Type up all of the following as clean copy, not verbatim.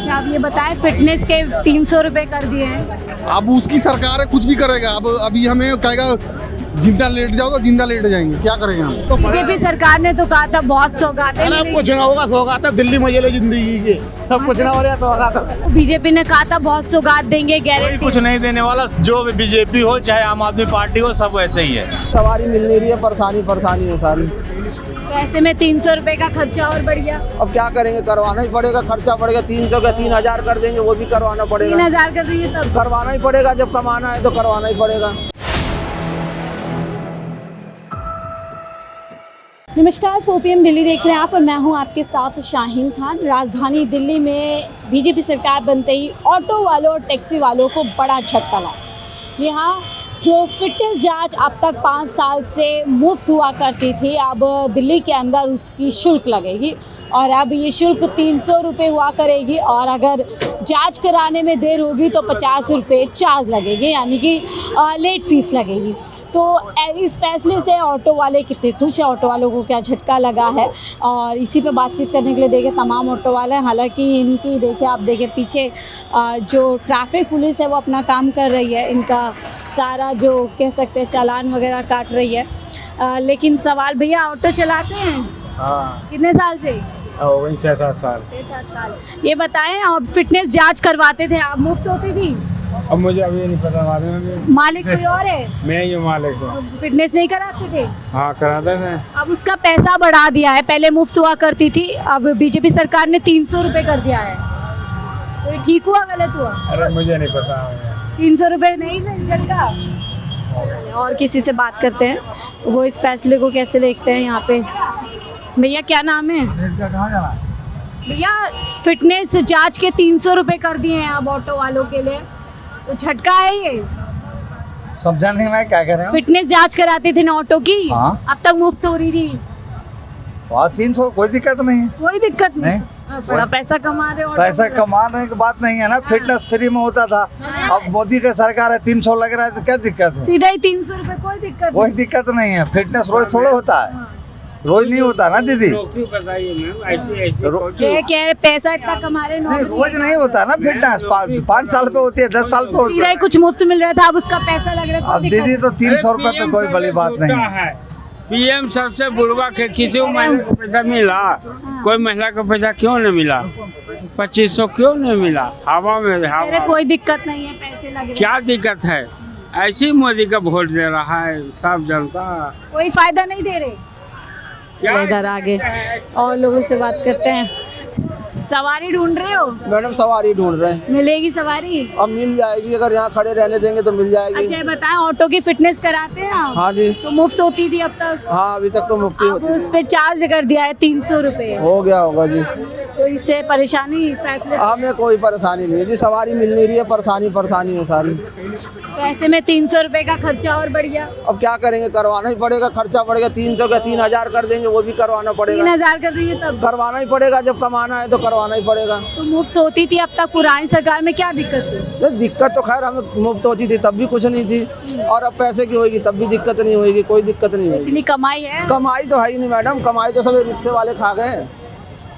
अच्छा आप ये बताएं, फिटनेस के 300 रुपए कर दिए हैं। अब उसकी सरकार है, कुछ भी करेगा। अब अभी हमें कहेगा जिंदा लेट जाओ तो जिंदा लेट जाएंगे, क्या करेंगे हम। तो बीजेपी सरकार ने तो कहा था बहुत सौगातें अरे कुछ ना होगा, सौगात है दिल्ली में ये ले जिंदगी के, सब कुछ ना हो रहा सौगात। बीजेपी ने कहा था बहुत सौगात देंगे, कोई गारंटी। कुछ नहीं देने वाला, जो भी बीजेपी हो चाहे आम आदमी पार्टी हो, सब वैसे ही है। सवारी मिल नहीं रही है, परेशानी है सारी। ऐसे में 300 रुपए का खर्चा और बढ़ गया। अब क्या करेंगे, करवाना ही पड़ेगा, खर्चा बढ़ेगा। 300 का 3000 कर देंगे, वो भी करवाना पड़ेगा। 3000 कर देंगे तब करवाना ही पड़ेगा, जब कमाना है तो करवाना ही पड़ेगा। नमस्कार, 4 PM दिल्ली देख रहे हैं आप और मैं हूं आपके साथ शाहीन खान। राजधानी दिल्ली में बीजेपी सरकार बनते ही ऑटो वालों और टैक्सी वालों को बड़ा झटका लगा। यहाँ जो फिटनेस जांच अब तक 5 साल से मुफ्त हुआ करती थी, अब दिल्ली के अंदर उसकी शुल्क लगेगी और अब ये शुल्क 300 रुपये हुआ करेगी और अगर जांच कराने में देर होगी तो 50 रुपये चार्ज लगेगी, यानी कि लेट फीस लगेगी। तो इस फैसले से ऑटो वाले कितने खुश हैं, ऑटो वालों को क्या झटका लगा है, और इसी पे बातचीत करने के लिए देखें तमाम ऑटो वाले हैं। हालांकि इनकी देखें, आप देखें पीछे जो ट्रैफिक पुलिस है वो अपना काम कर रही है, इनका सारा जो कह सकते हैं चालान वगैरह काट रही है। लेकिन सवाल, भैया ऑटो चलाते हैं? हाँ, कितने साल से? हो गई 6-7 साल। 6-7 साल। ये बताएं, आप फिटनेस जांच करवाते थे, आप मुफ्त होती थी? अब मुझे अभी नहीं पता, मालिक कोई और है? मैं ही मालिक हूँ। फिटनेस नहीं कराते थे? हाँ, कराते थे। अब उसका पैसा बढ़ा दिया है, पहले मुफ्त हुआ करती थी, अब बीजेपी सरकार ने 300 रुपये कर दिया है। तो ये ठीक हुआ, गलत हुआ? अरे मुझे नहीं पता। 300 रुपये नहीं झटका। और किसी से बात करते हैं, वो इस फैसले को कैसे देखते हैं। यहाँ पे भैया क्या नाम है? भैया फिटनेस जांच के 300 रुपये कर दिए हैं अब ऑटो वालों के लिए, तो झटका है ये? समझा नहीं मैं क्या कह रहा हूँ। फिटनेस जांच कराते थे ना ऑटो की, हाँ। अब तक मुफ्त हो रही थी। 300 कोई दिक्कत नहीं है। कोई दिक्कत नहीं। बड़ा पैसा कमा रहे हो। पैसा कमाने की बात नहीं है ना, फिटनेस फ्री में होता था, अब मोदी का सरकार है 300 लग रहा है, तो क्या दिक्कत है? सीधा ही 300 रुपये, कोई दिक्कत कोई दिक्कत नहीं है। फिटनेस रोज थोड़ा होता है, रोज नहीं होता ना दीदी। ये क्या है, पैसा इतना कमा रहे नहीं, रोज नहीं होता ना फिटनेस। 5 साल पे होती है, 10 साल पे होती सीधा है। ही कुछ मुफ्त मिल रहा था, अब उसका पैसा लग रहा है। अब दीदी तो 300 रुपए तो कोई बड़ी बात नहीं है। पीएम सबसे बुढ़वा के किसी को महिला को पैसा मिला, कोई महिला को पैसा क्यों नहीं मिला? 2500 क्यों नहीं मिला? हवा में अरे कोई दिक्कत नहीं है, पैसे लग रहे। क्या दिक्कत है? ऐसी मोदी का वोट दे रहा है सब जनता, कोई फायदा नहीं दे रहे। इधर आगे और लोगों से बात करते हैं। सवारी ढूंढ रहे हो? मैडम सवारी ढूंढ रहे हैं। मिलेगी सवारी? अब मिल जाएगी, अगर यहाँ खड़े रहने देंगे तो मिल जाएगी। अच्छा ये बताएं, ऑटो की फिटनेस कराते हैं आप? हाँ जी। तो मुफ्त होती थी अब तक? हाँ, अभी तक तो मुफ्ती अब होती उस पे चार्ज कर दिया है 300 रुपये। हो गया होगा जी। तो इससे परेशानी फैसले? हमें कोई परेशानी नहीं है जी, सवारी मिल नहीं रही है, परेशानी है सारी। तो ऐसे में 300 रुपये का खर्चा और बढ़ गया। अब क्या करेंगे, करवाना ही पड़ेगा, खर्चा बढ़ेगा। 300 का 3000 कर देंगे, वो भी करवाना पड़ेगा। 3000 कर देंगे तब करवाना ही पड़ेगा, जब कमाना है तो करवाना ही पड़ेगा। तो मुफ्त होती थी अब तक पुरानी सरकार में, क्या दिक्कत थी? ये दिक्कत तो खैर हमें मुफ्त होती थी तब भी कुछ नहीं थी, और अब पैसे की होगी तब भी दिक्कत नहीं होगी, कोई दिक्कत नहीं होगी। इतनी कमाई है? कमाई तो है ही नहीं मैडम, कमाई तो सब रिक्शे वाले खा गए।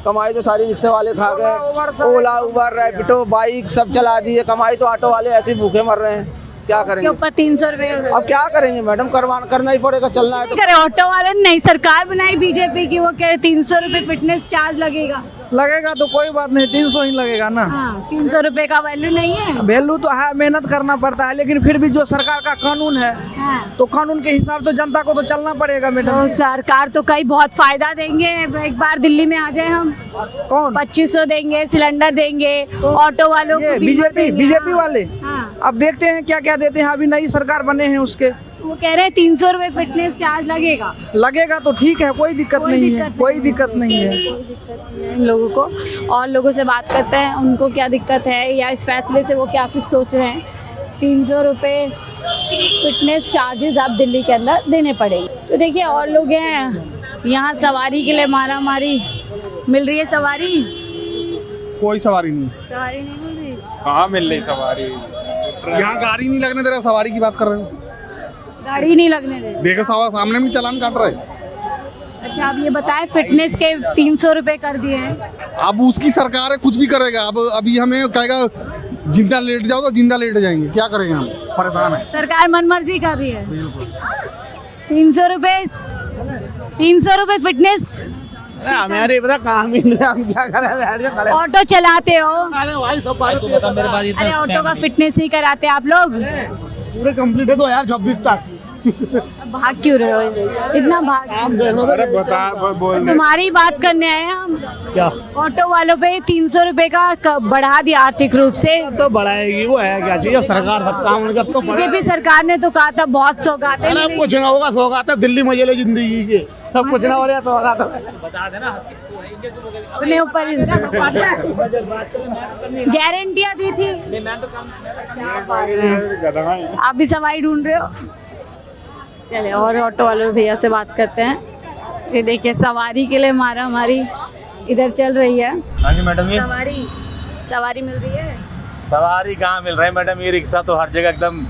कमाई तो सारी रिक्शे वाले खा गए, ओला उबर रैपिडो बाइक सब चला दिए। कमाई तो ऑटो वाले ऐसे ही भूखे मर रहे हैं, क्या के करेंगे? ऊपर 300 रुपये का अब क्या करेंगे मैडम, करना ही पड़ेगा, चलना है तो। करे ऑटो वाले ने नई सरकार बनाई बीजेपी की, वो कह रहे 300 रुपये फिटनेस चार्ज लगेगा। लगेगा तो कोई बात नहीं, 300 ही लगेगा ना। हाँ, 300 रुपये का वैल्यू नहीं है। वैल्यू तो है, मेहनत करना पड़ता है, लेकिन फिर भी जो सरकार का कानून है, हाँ। तो कानून के हिसाब से जनता को तो चलना पड़ेगा मैडम। तो सरकार तो कई बहुत फायदा देंगे, एक बार दिल्ली में आ जाए हम। कौन? 2500 देंगे, सिलेंडर देंगे, ऑटो वालों को बीमा देंगे। बीजेपी वाले। हाँ। अब देखते हैं क्या क्या देते हैं, अभी नई सरकार बने हैं उसके। वो कह रहे हैं 300 रुपये फिटनेस चार्ज लगेगा। लगेगा तो ठीक है, कोई दिक्कत नहीं है, कोई दिक्कत नहीं है। इन लोगों को और लोगों से बात करते हैं, उनको क्या दिक्कत है या इस फैसले से वो क्या कुछ सोच रहे हैं। 300 रुपये फिटनेस चार्जेस आप दिल्ली के अंदर देने पड़ेंगे। तो देखिए और लोग हैं यहाँ, सवारी के लिए मारा मारी। मिल रही है सवारी? कोई सवारी नहीं, सवारी नहीं मिल रही। कहाँ मिल रही सवारी? यहाँ गाड़ी नहीं लगने दे रहा, सवारी की बात कर रहे हो। गाड़ी नहीं लगने दे। देखो सामने में चालान काट रहे। अच्छा आप ये बताएं, फिटनेस के 300 रुपए कर दिए हैं। अब उसकी सरकार है, कुछ भी करेगा। अब अभी हमें कहेगा जिंदा लेट जाओ तो जिंदा लेट जाएंगे, क्या करेंगे हम, परेशान है। सरकार मनमर्जी कर रही है। 300 रुपए फिटनेस। हमारे पता काम ही नहीं, हम क्या करें। ऑटो चलाते हो, अरे भाई सब बात अरे ऑटो का फिटनेस नहीं कराते आप लोग? पूरे कंप्लीट है 2026 तक। भाग क्यों रहे हो इतना? भाग अरे बता बोल तुम्हारी बात करने आए हैं हम। क्या ऑटो वालों पे 300 रुपए का बढ़ा दिया आर्थिक रूप से। तो बढ़ाएगी, वो है क्या चाहिए सरकार सब काम उनका तो बीजेपी सरकार ने तो कहा था बहुत सौगात है। अरे कुछ ना होगा, सौगात है दिल्ली मजे ले जिंदगी के, सब कुछ ना हो रहा सौगात अपने ऊपर गारंटियां दी थी। आप भी सवारी ढूंढ रहे हो? चले और ऑटो वाले भैया से बात करते हैं। ये देखिए सवारी के लिए मारा हमारी इधर चल रही है। हाँ जी मैडम, ये सवारी मिल रही है। सवारी कहाँ मिल रहा है मैडम, ये रिक्शा तो हर जगह एकदम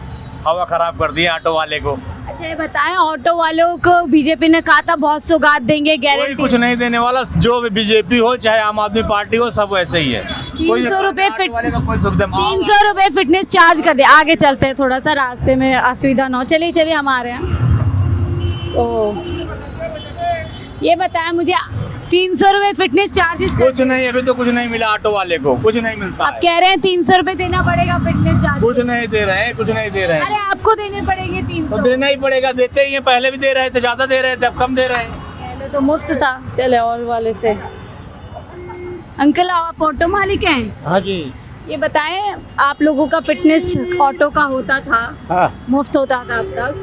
हवा खराब कर दी है ऑटो वाले को। अच्छा ये बताएं, ऑटो वालों को बीजेपी ने कहा था बहुत सौगात देंगे, कोई गारंटी। कुछ नहीं देने वाला, जो बीजेपी हो चाहे आम आदमी पार्टी हो, सब वैसे ही है। 300 रुपए फिट, वाले का कोई सुविधा 300 रुपए फिटनेस चार्ज कर दे। आगे चलते हैं, थोड़ा सा रास्ते में असुविधा ना हो। चलिए हम आ रहे हैं। तो ये बताएं मुझे, 300 रुपए फिटनेस चार्जेस कुछ नहीं, अभी तो कुछ नहीं मिला ऑटो वाले को, कुछ नहीं मिलता आप है। कह रहे हैं 300 रुपए देना पड़ेगा फिटनेस चार्ज। कुछ नहीं दे रहे हैं, कुछ नहीं दे रहे अरे हैं। आपको देने पड़ेंगे तो 300। देना ही पड़ेगा, देते ही हैं, पहले भी दे रहे थे, ज्यादा दे रहे थे, अब कम दे रहे हैं। पहले तो मुफ्त था। चले और वाले से। अंकल आप ऑटो मालिक हैं? हाँ जी। ये बताएं, आप लोगों का फिटनेस ऑटो का होता था, हाँ मुफ्त होता था अब तक,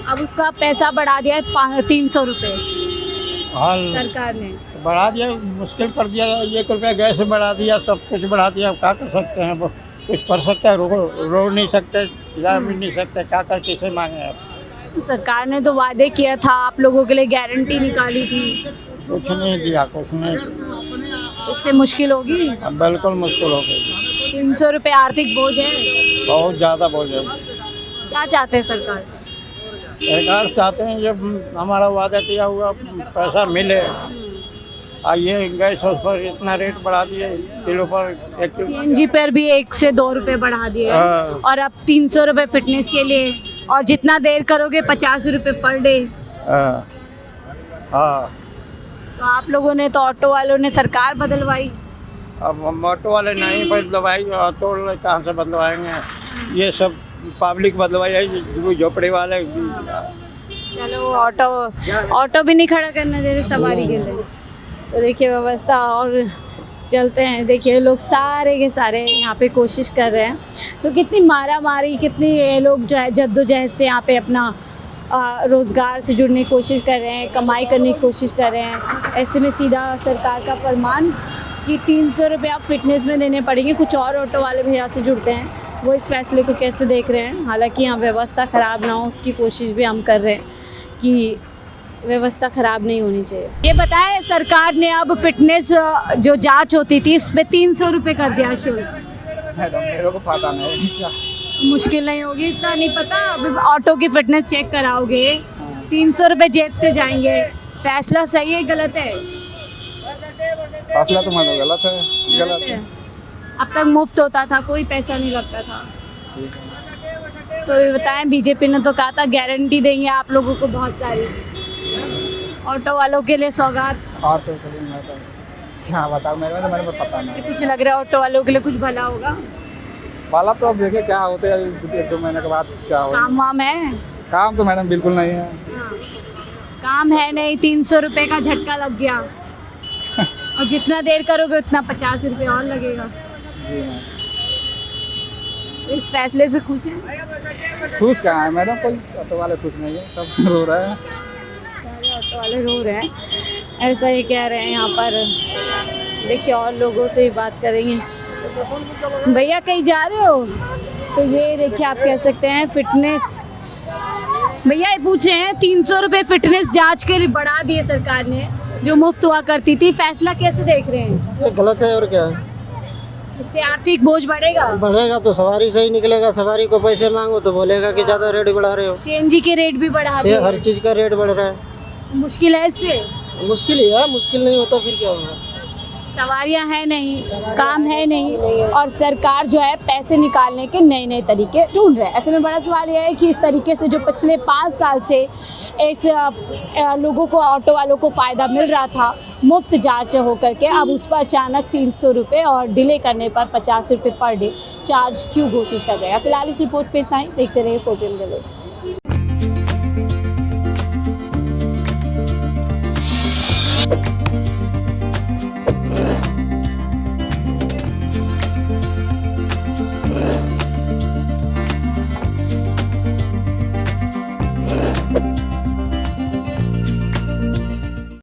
अब उसका पैसा बढ़ा दिया है 300 रुपए हाल सरकार ने। बढ़ा दिया, मुश्किल कर दिया। 1 रुपया गैस बढ़ा दिया, सब कुछ बढ़ा दिया। अब क्या कर सकते हैं, वो कुछ कर सकते हैं, रो नहीं सकते, जा भी नहीं सकते, क्या कर किसे मांगे आप। तो सरकार ने तो वादे किया था, आप लोगों के लिए गारंटी निकाली थी, कुछ नहीं दिया, कुछ नहीं। इससे मुश्किल होगी। अब बिल्कुल मुश्किल हो गई, 300 रुपए आर्थिक बोझ है। बहुत ज़्यादा बोझ है। क्या चाहते हैं सरकार? सरकार चाहते हैं जब हमारा वादा किया हुआ पैसा मिले। ये गैस पर इतना रेट बढ़ा दिए, किलो पर 1 किलो। सीएनजी पर भी 1 से 2 रुपए बढ़ा दिए हाँ। और अब 300 रुपए फिटनेस के लिए, और जितना देर करोगे 50 रुपए पर डे। हाँ हाँ। तो आप लोगों ने तो, ऑटो वालों ने सरकार बदलवाई। अब हम ऑटो वाले नहीं बदलवाई, ऑटो वाले कहाँ से बदलवाएंगे, ये सब पब्लिक बदलवाई है, जो झोपड़ी वाले। चलो ऑटो भी नहीं खड़ा करना दे रहे सवारी के लिए। तो देखिए व्यवस्था, और चलते हैं। देखिए लोग सारे के सारे यहाँ पे कोशिश कर रहे हैं। तो कितनी मारा मारी, कितनी ये लोग जो है जद्दोजहद से यहाँ पे अपना रोज़गार से जुड़ने की कोशिश कर रहे हैं, कमाई करने की कोशिश कर रहे हैं। ऐसे में सीधा सरकार का फरमान कि 300 रुपये आप फिटनेस में देने पड़ेंगे। कुछ और ऑटो वाले भैया से जुड़ते हैं, वो इस फैसले को कैसे देख रहे हैं। हालांकि यहाँ व्यवस्था ख़राब ना हो उसकी कोशिश भी हम कर रहे हैं कि व्यवस्था ख़राब नहीं होनी चाहिए। ये बताएं, सरकार ने अब फिटनेस जो जांच होती थी इस पर 300 रुपये कर दिया शुल्क। मेरे को पता नहीं, मुश्किल नहीं होगी, इतना नहीं पता। अब ऑटो की फिटनेस चेक कराओगे, 300 रुपये जेब से जाएंगे। फैसला सही है गलत है? फैसला तो मतलब गलत है, गलत है। अब तक मुफ्त होता था, कोई पैसा नहीं लगता था। तो ये बताएं, बीजेपी ने तो कहा था गारंटी देंगे आप लोगों को बहुत सारी, ऑटो वालों के लिए सौगात। ऑटो के लिए मैं तो क्या बताऊँ, मेरे को पता नहीं। कुछ लग रहा है ऑटो वालों के लिए कुछ भला होगा। वाला तो अब देखे क्या होते हैं, 1-2 महीने के बाद क्या हो। काम वाम है? काम तो मैडम बिल्कुल नहीं है। हाँ। काम है नहीं, 300 रुपये का झटका लग गया और जितना देर करोगे उतना 50 रुपये और लगेगा। जी मैम। इस फैसले से खुश हैं? खुश कहाँ है मैडम, कोई ऑटो वाले खुश नहीं है, सब रो रहे हैं। सारे ऑटो वाले रो रहे हैं, ऐसा ही कह रहे हैं यहाँ पर। देखिए और लोगों से ही बात करेंगे। भैया कहीं जा रहे हो? तो ये देखिए आप कह सकते हैं फिटनेस, भैया ये पूछे हैं 300 रुपये फिटनेस जांच के लिए बढ़ा दिए सरकार ने, जो मुफ्त हुआ करती थी। फैसला कैसे देख रहे हैं? ये गलत है और क्या है, इससे आर्थिक बोझ बढ़ेगा। बढ़ेगा तो सवारी से ही निकलेगा। सवारी को पैसे मांगो तो बोलेगा कि ज़्यादा रेट बढ़ा रहे हो। सीएनजी के रेट भी बढ़ा दिए, हर चीज़ का रेट बढ़ रहा है। मुश्किल है इससे। मुश्किल ही है, मुश्किल नहीं होता फिर क्या होगा। सवारियां हैं नहीं, काम है नहीं, और सरकार जो है पैसे निकालने के नए नए तरीके ढूंढ रहे हैं। ऐसे में बड़ा सवाल यह है कि इस तरीके से जो पिछले 5 साल से इस लोगों को, ऑटो वालों को फ़ायदा मिल रहा था मुफ्त जांच होकर के, अब उस पर अचानक 300 रुपये और डिले करने पर 50 रुपये पर डे चार्ज क्यों घोषित कर गया। फिलहाल इस रिपोर्ट पे इतना ही। देखते रहिए 4PM दिल्ली।